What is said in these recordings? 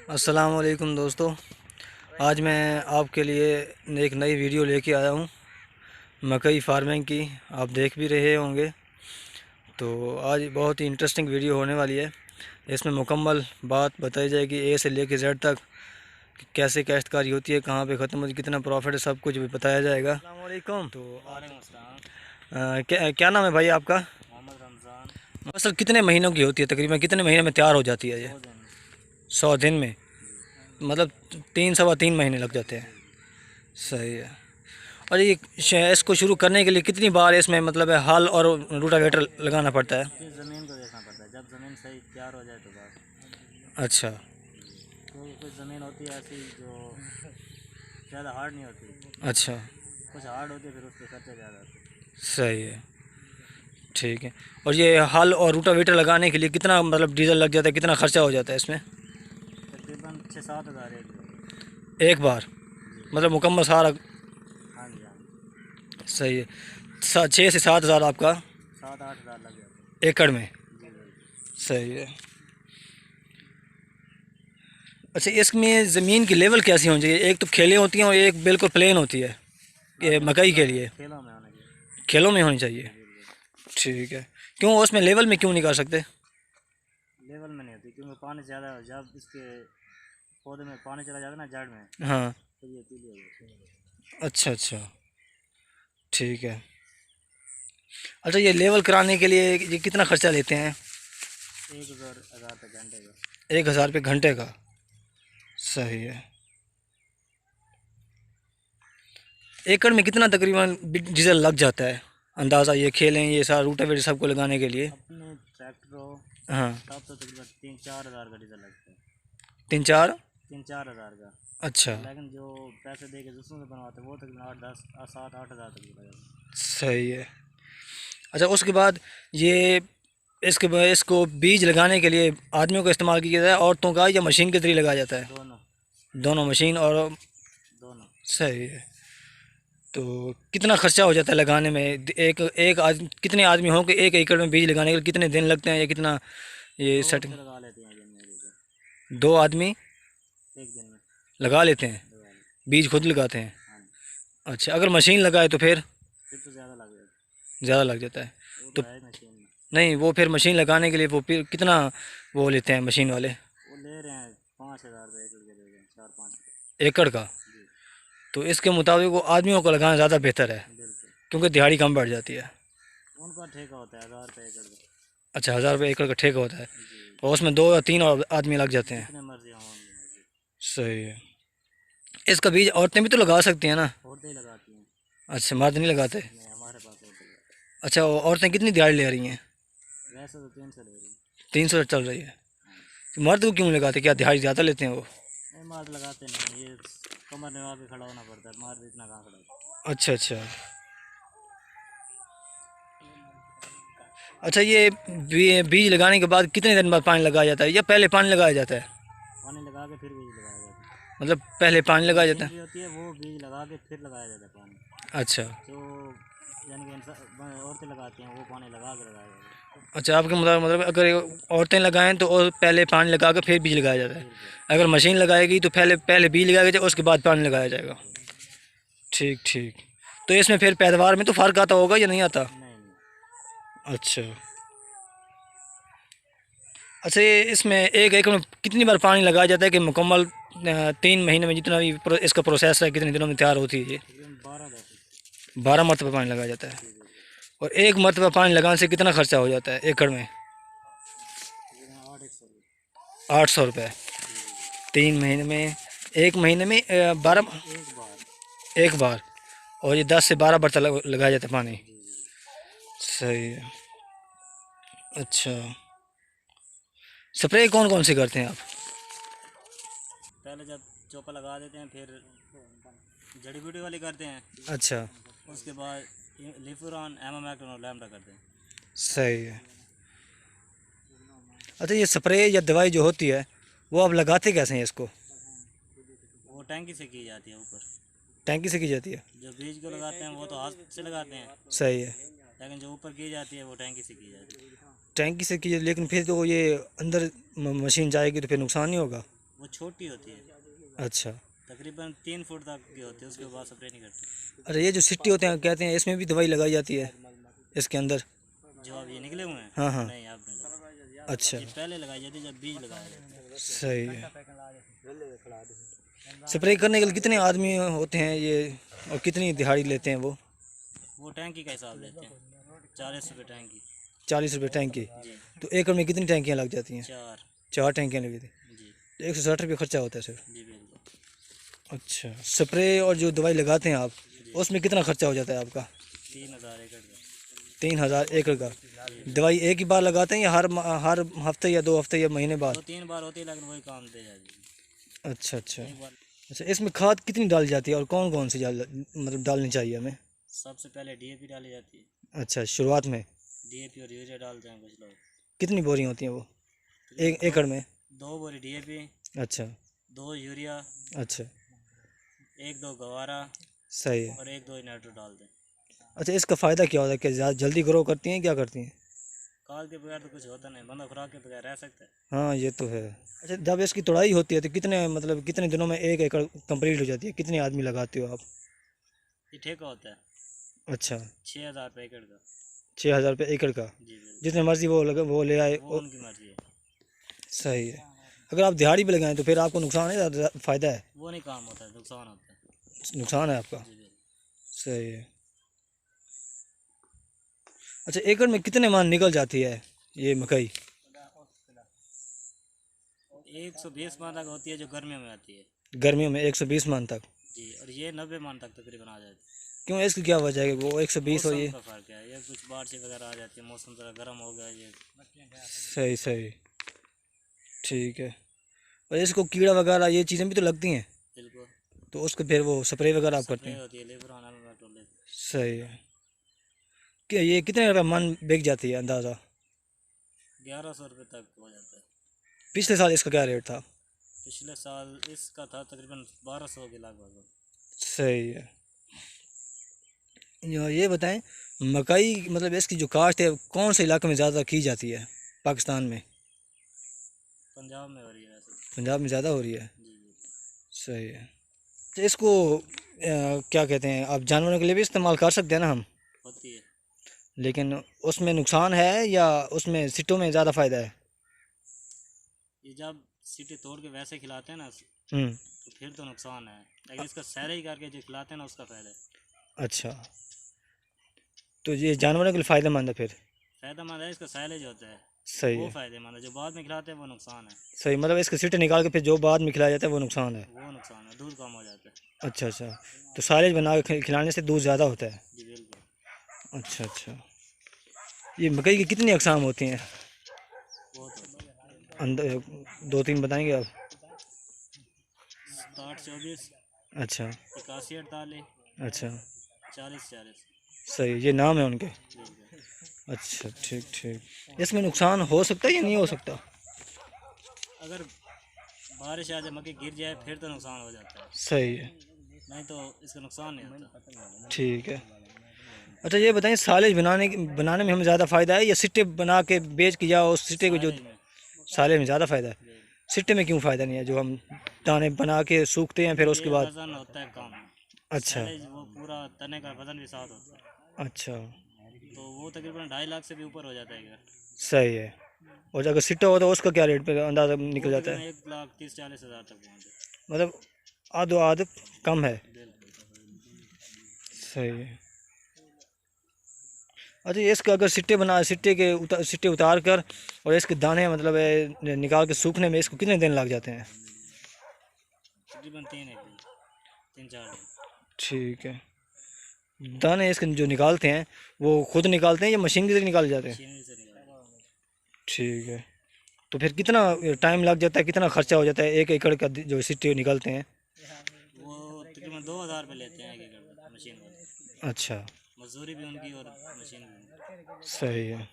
अस्सलाम वालेकुम दोस्तों। आज मैं आपके लिए एक नई वीडियो लेके आया हूँ मकई फार्मिंग की। आप देख भी रहे होंगे। तो आज बहुत ही इंटरेस्टिंग वीडियो होने वाली है। इसमें मुकम्मल बात बताई जाएगी, ए से लेके जेड तक, कि कैसे काश्तकारी होती है, कहाँ पे ख़त्म होती है, कितना प्रॉफिट है, सब कुछ भी बताया जाएगा। अस्सलाम वालेकुम। तो क्या नाम है भाई आपका? मोहम्मद रमज़ान। फसल कितने महीनों की होती है, तकरीबन कितने महीने में तैयार हो जाती है ये? 100 दिन। 100 दिन में, मतलब 3 सवा 3 महीने लग जाते हैं। जी जी। सही है। और ये इसको शुरू करने के लिए कितनी बार इसमें मतलब है हल और रोटावेटर लगाना पड़ता है? फिर ज़मीन को देखना पड़ता है, जब ज़मीन सही तैयार हो जाए तो बस। अच्छा। क्योंकि कुछ ज़मीन होती है ऐसी जो ज़्यादा हार्ड नहीं होती, अच्छा। कुछ हार्ड होती है, फिर उस पर खर्चे ज़्यादा आते हैं। सही है। ठीक है। और ये हल और रोटावेटर लगाने के लिए कितना मतलब डीजल लग जाता है, कितना खर्चा हो जाता है इसमें? तकरीबन 6-7 हज़ार एक बार। एक बार जी। मतलब मुकम्मल सारा? हाँ जी हाँ जी। सही है। 6 से 7 हज़ार आपका 7-8 हज़ार लग जाते एकड़ में? हैं। जी बिल्कुल। सही है। अच्छा, इसमें ज़मीन की लेवल कैसी होनी चाहिए? एक तो खेलें होती हैं और एक बिल्कुल प्लेन होती है, ये मकई के लिए खेलों में होना चाहिए। खेलों में होनी चाहिए। जी बिल्कुल। ठीक है। क्यों उसमें लेवल में क्यों नहीं कर सकते? लेवल में नहीं होती क्योंकि पानी ज़्यादा, जब इसके पौधे में पानी चला जाता है ना जड़ में, हाँ। तो ये पीली हो जाती है। अच्छा अच्छा। ठीक है। अच्छा, ये लेवल कराने के लिए ये कितना खर्चा लेते हैं? 1,000 रुपये घंटे का। 1,000 रुपये घंटे का? सही है। एकड़ में कितना तकरीबन डीजल लग जाता है अंदाज़ा, ये खेलें ये सारा रूटावेटर सबको लगाने के लिए? अपने ट्रैक्टर हो हाँ। तब तो तकरीबन 3-4 हज़ार का डीजल लगता है। 3 4? 3-4 हज़ार का। अच्छा। लेकिन जो पैसे दे के दूसरों से बनवाते हैं वो तकरीबन 8-10 7-8 हज़ार तक भी लगा जाता सही है। अच्छा, उसके बाद ये इसको बीज लगाने के लिए आदमियों का इस्तेमाल किया जाता है, औरतों का, या मशीन के ज़रिए लगाया जाता है। है? दोनों। दोनों, मशीन और? दोनों। सही है। तो कितना खर्चा हो जाता है लगाने में? एक एक आदमी, कितने आदमी हों कि 1 एकड़ में बीज लगाने के लिए कितने दिन लगते हैं, या कितना ये दो सेटिंग? हफ्ते लगा लेते हैं दिन में बीज। 2 आदमी एक दिन में लगा लेते हैं? लगा लेते बीज खुद लगाते हैं? हैं। हाँ जी। अच्छा, अगर मशीन लगाए तो फिर फिर तो ज़्यादा लग जाता ज़्यादा लग जाता है? है, वो तो तो है मशीन में। नहीं, वो फिर मशीन लगाने के लिए वो फिर कितना वो लेते हैं मशीन वाले? वो ले रहे हैं 5,000 रुपये एकड़ के, ले रहे हैं 4-5 रुपये। एकड़ का? जी तो इसके मुताबिक वो आदमियों को लगाना ज़्यादा बेहतर है, बिल्कुल। क्योंकि दिहाड़ी कम बढ़ जाती है। उनका ठेका होता है 1,000 रुपये एकड़ का। अच्छा, 1,000 रुपये एकड़ का ठेका होता है, जी। और उसमें 2 या 3 और आदमी लग जाते हैं? जितने मर्जी हों उनकी मर्जी। सही है। इसका बीज औरतें भी तो लगा सकती हैं ना? औरतें ही लगाती हैं। अच्छा, मर्द नहीं लगाते? नहीं, हमारे पास औरतें लगाती अच्छा, औरतें कितनी दिहाड़ी ले रही हैं? हैं। वैसे तो 300 ले रही हैं। 300 चल रही है? हाँ। तो मर्द को क्यों लगाते, क्या दिहाड़ी ज़्यादा लेते हैं वो? नहीं, मर्द लगाते नहीं, ये कमर निभा के खड़ा होना पड़ता है, मर्द इतना कहाँ खड़ा होता अच्छा अच्छा। अच्छा, ये बीज लगाने के बाद कितने दिन बाद पानी लगाया जाता है, या पहले पानी लगाया जाता है? है। पानी लगा के फिर बीज लगाया जाता है। मतलब पहले पानी जो लगाया जाता मशीन है? भी होती है वो बीज लगा के फिर लगाया जाता है पानी। अच्छा जो यानी कि औरतें लगाती हैं वो पानी लगा के लगाया जाता है। अच्छा। आपके मतलब अगर औरतें लगाएं तो और पहले पानी लगा कर फिर बीज लगाया जाता है? बिल्कुल। अगर मशीन लगाएगी तो पहले पहले बीज लगाया जाएगा, उसके बाद पानी लगाया जाएगा? बिल्कुल। ठीक ठीक। तो इसमें फिर पैदावार में तो फ़र्क आता होगा या नहीं आता? नहीं नहीं। अच्छा। अच्छा, ये इसमें 1 एकड़ में कितनी बार पानी लगाया जाता है कि मुकम्मल 3 महीने में जितना भी इसका प्रोसेस है, कितने दिनों में तैयार होती है ये? तकरीबन 12-10। 12 मरतबा पानी लगाया जाता है? जी बिल्कुल। और 1 मरतबा पानी लगाने से कितना खर्चा हो जाता है एकड़ में? तकरीबन 8-100 रुपये। 800 रुपये? जी बिल्कुल। 3 महीने में, 1 महीने में 12? एक बार। एक बार। और ये 10 से 12 बार तक लगाया जाता है पानी? जी जी। सही है। अच्छा, स्प्रे कौन कौन से करते हैं आप? पहले जब चौपा लगा देते हैं, फिर जड़ी बूटी वाली करते हैं। अच्छा। उसके बाद लिफुरान, एमामैक्टन और लैम्डा करते हैं। सही है। अच्छा, ये स्प्रे या दवाई जो होती है वो आप लगाते कैसे हैं इसको? वो टैंकी से की जाती है ऊपर। टैंकी से की जाती है? जो बीज को लगाते हैं वो तो हाथ से लगाते हैं, सही है। लेकिन जो ऊपर की जाती है वो टैंकी से की जाती है। टैंकी से की जाती, लेकिन फिर तो ये अंदर मशीन जाएगी तो फिर नुकसान नहीं होगा? वो छोटी होती है, अच्छा। तकरीबन 3 फुट तक की होती है, उसके बाद स्प्रे नहीं करते। अरे ये जो सिट्टी होते हैं कहते हैं, इसमें भी दवाई लगाई जाती है इसके अंदर? जो अब ये निकले हुए हैं, हाँ हाँ। नहीं अब नहीं लगाते। अच्छा, ये पहले लगाई जाती है जब बीज लगाया जाता है। सही है। स्प्रे करने के लिए कितने आदमी होते हैं ये, और कितनी दिहाड़ी लेते हैं वो टैंकी का हिसाब लेते हैं, 40 रुपये टैंकी। 40 रुपये टैंकी? जी, तो एकड़ में कितनी टैंकियाँ लग जाती हैं? 4। 4 टैंकियाँ लगी थी, जी तो 160 रुपये खर्चा होता है सिर्फ? जी बिल्कुल। अच्छा, स्प्रे और जो दवाई लगाते हैं आप, जी, उसमें कितना खर्चा हो जाता है आपका? 3000 एकड़ का। 3000 एकड़ का? दवाई एक ही बार लगाते हैं या हर हफ्ते या 2 हफ्ते या महीने बाद? 2-3 बार होती है, लेकिन वही काम दे जाती है। अच्छा अच्छा। एक बार अच्छा, इसमें खाद कितनी डाली जाती है और कौन कौन सी मतलब डालनी चाहिए हमें? सबसे पहले डीएपी डाली जाती है। अच्छा, शुरुआत में डीएपी और यूरिया डालते हैं कुछ लोग। कितनी बोरी होती हैं वो तकरीबन एक एकड़ में? 2 बोरी डीएपी, अच्छा 2 यूरिया, अच्छा, 1-2 गवारा सही है। और 1-2 नाइट्रो डाल दें। अच्छा, इसका फ़ायदा क्या होता है? क्या ज़्यादा जल्दी ग्रो करती हैं, क्या करती हैं? खाद के बगैर तो कुछ होता नहीं, बंदा खुराक के बगैर रह सकता है। हाँ ये तो है। अच्छा, जब इसकी तुड़ाई होती है तो कितने दिनों में 1 एकड़ कंप्लीट हो जाती है? कितने आदमी लगाते हो आप? ये ठेका होता है, अच्छा, 6000 रुपये एकड़ का। 6000 रुपये एकड़ का? जी बिल्कुल, जितने मर्जी वो ले आए वो उनकी मर्जी है। सही है। अगर आप दिहाड़ी पे लगाएं तो फिर आपको नुकसान है या फ़ायदा है? वो नहीं काम होता है, नुकसान होता है। नुकसान है आपका? जी बिल्कुल। सही है। अच्छा, एकड़ में कितने मान निकल जाती है ये मकई? 120 मान तक होती है जो गर्मियों में आती है। गर्मियों में 120 मान तक? जी, और ये 90 मान तक तकरीबन आ जाती है। क्यों, इसकी क्या वजह है कि वो 120 और मौसम ये? का फ़र्क है, ये कुछ बारिशें वगैरह आ जाती है, मौसम थोड़ा गर्म हो गया ये। सही सही, ठीक है। और इसको कीड़ा वगैरह ये चीज़ें भी तो लगती हैं, बिल्कुल। तो उसको फिर वो स्प्रे वगैरह आप करते स्प्रे हैं? होती है, लेबर आना में टोले। सही है। क्या ये कितने रुपये मन बिक जाती है अंदाज़ा? 1100 रुपये तक हो जाता है। पिछले साल इसका क्या रेट था? पिछले साल इसका था तकरीबन 1200 के लगभग। सही है। ये बताएं, मकई मतलब इसकी जो काश्त है कौन से इलाके में ज़्यादा की जाती है पाकिस्तान में? पंजाब में हो रही है वैसे। पंजाब में ज़्यादा हो रही है? जी जी। सही है। तो इसको क्या कहते हैं, आप जानवरों के लिए भी इस्तेमाल कर सकते हैं ना हम, होती है। लेकिन उसमें नुकसान है या उसमें सिटों में ज़्यादा फ़ायदा है? ये जब सीटे तोड़ के वैसे खिलाते हैं ना, हम्म। तो फिर तो नुकसान है, लेकिन इसका सैलेज करके जो खिलाते हैं ना उसका फ़ायदा है। अच्छा, तो ये जानवरों के लिए फ़ायदेमंद है फिर? फ़ायदेमंद है, इसका सैलेज होता है सही वो है। फ़ायदेमंद है, जो बाद में खिलाते हैं वो नुकसान है। सही, मतलब इसके सिटे निकाल के फिर जो बाद में खिलाया जाता है वो नुकसान है? वो नुकसान है, दूध कम हो जाता है। अच्छा अच्छा, तो साइलेज बना के खिलाने से दूध ज़्यादा होता है? जी बिल्कुल। अच्छा अच्छा। ये मकई की कितनी अकसाम होती हैं बहुत होता है। अंदर? 2-3 बताएंगे आप? 60-24, अच्छा 81-48, अच्छा, 40-40। सही, ये नाम है उनके? बिल्कुल। अच्छा ठीक ठीक। इसमें नुकसान हो सकता है या नहीं हो सकता? अगर बारिश आ जाए, मक्की गिर जाए, फिर तो नुकसान हो जाता है, सही है, नहीं तो इसका नुकसान नहीं होता। ठीक है। अच्छा, ये बताएं, साइलेज बनाने में हमें ज़्यादा फ़ायदा है या सिट्टे बना के बेच के या उस सिट्टे को जो? साइलेज में। साइलेज में ज़्यादा फ़ायदा है। बिल्कुल। सिट्टे में क्यों फ़ायदा नहीं है, जो हम दाने बना के सूखते हैं फिर उसके ये बाद? वजन होता है कम, अच्छा साइलेज वो पूरा तने का वजन भी साथ होता है, अच्छा, तो वो तकरीबन 2.5 लाख से भी ऊपर हो जाता है क्या। सही है। और अगर सिट्टा हो तो उसका क्या रेट पे अंदाज़ा निकल वो जाता तकरीबन है? 1,30,40 हज़ार तक पहुँच जाता मतलब आधो आध कम है? है। बिल्कुल। सही है। अच्छा, इसका अगर सिट्टे उतार कर और इसके दाने मतलब निकाल के सूखने में इसको कितने दिन लग जाते हैं? तकरीबन 3-4 दिन। ठीक है। दाने इसके जो निकालते हैं वो खुद निकालते हैं या मशीन से निकाले जाते हैं? मशीनरी से निकाल। ठीक है। तो फिर कितना टाइम लग जाता है, कितना खर्चा हो जाता है 1 एकड़ का जो सिट्टे निकालते हैं? वो तकरीबन 2,000 रुपये लेते हैं एक एकड़ का मशीन वाले। अच्छा, मजदूरी भी उनकी और मशीन भी उनकी। सही है।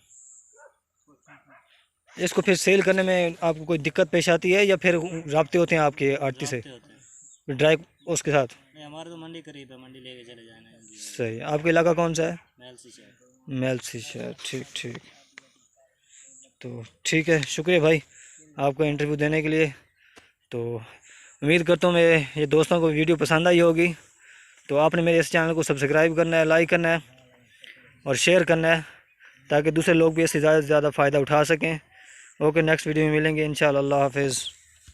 इसको फिर सेल करने में आपको कोई दिक्कत पेश आती है या फिर राब्ते होते हैं आपके आड़ती से रास्ते होते हैं। ड्राइव उसके साथ? नहीं, हमारे तो मंडी करीब है, मंडी लेके चले जाना है। सही है। आपका इलाका कौन सा है? महल से शहर। मेलसी शहर, ठीक ठीक। तो ठीक है, शुक्रिया भाई आपका इंटरव्यू देने के लिए। तो उम्मीद करता हूँ मेरे ये दोस्तों को वीडियो पसंद आई होगी। तो आपने मेरे इस चैनल को सब्सक्राइब करना है, लाइक करना है और शेयर करना है, ताकि दूसरे लोग भी इससे ज़्यादा से ज़्यादा फ़ायदा उठा सकें। ओके, नेक्स्ट वीडियो में मिलेंगे इंशाअल्लाह। अल्लाह हाफिज़।